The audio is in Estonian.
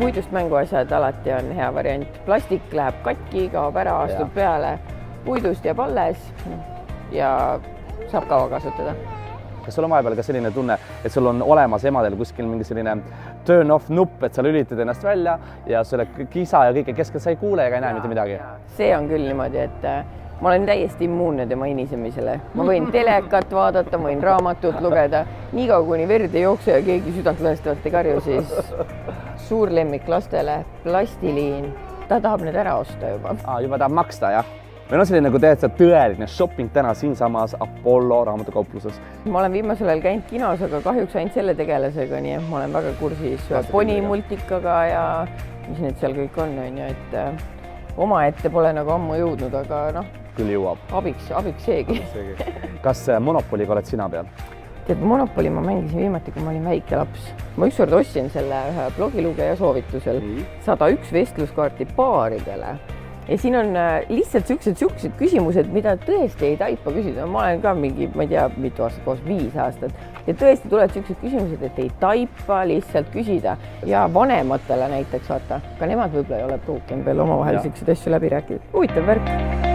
puidust mänguasjad alati on hea variant. Plastik läheb katki, kaob ära, astub peale. Puidust jääb alles ja saab kaua kasutada. Kas sul on vahepeal ka selline tunne, et sul on olemas emadel kuskil mingi selline turn off nupp, et sa lülitad ennast välja ja selle kisa ja kõike keskel sa ei kuule ega ei näe mitte midagi? See on küll niimoodi, et ma olen täiesti immuunne tema inisemisele. Ma võin telekat vaadata, võin raamatut lugeda. Niikaua kuni verd ei jookse ja keegi südant lõnestavalt ei karju, siis suur lemmik lastele, plastiliin. Ta tahab need ära osta juba. Juba tahab maksta, jah? Meil on selline, kui teed seda tõeline shopping täna siinsamas Apollo raamatukaupluses. Ma olen viimasel ajal käinud kinos, aga kahjuks ainult selle tegelasega, nii et ma olen väga kursis ponimultikaga ja mis need seal kõik on, et oma ette pole nagu ammu jõudnud, aga noh. Küll jõuab. Abiks seegi. Kas Monopoliga oled sina peal? Tead, Monopoli ma mängisin viimati, kui ma olin väike laps. Ma ükskord ostsin selle ühe blogilugeja soovitusel 101 vestluskaarti paaridele. Ja siin on lihtsalt siuksed küsimused, mida tõesti ei taipa küsida. Ma olen ka mingi, ma ei tea, mitu aastat koos, 5 aastat. Ja tõesti tulevad siuksed küsimused, et ei taipa lihtsalt küsida. Ja vanematele näiteks, vaata, ka nemad võib-olla ei ole pruukinud veel omavahel siukseid asju läbi rääkida. Huvitav värk.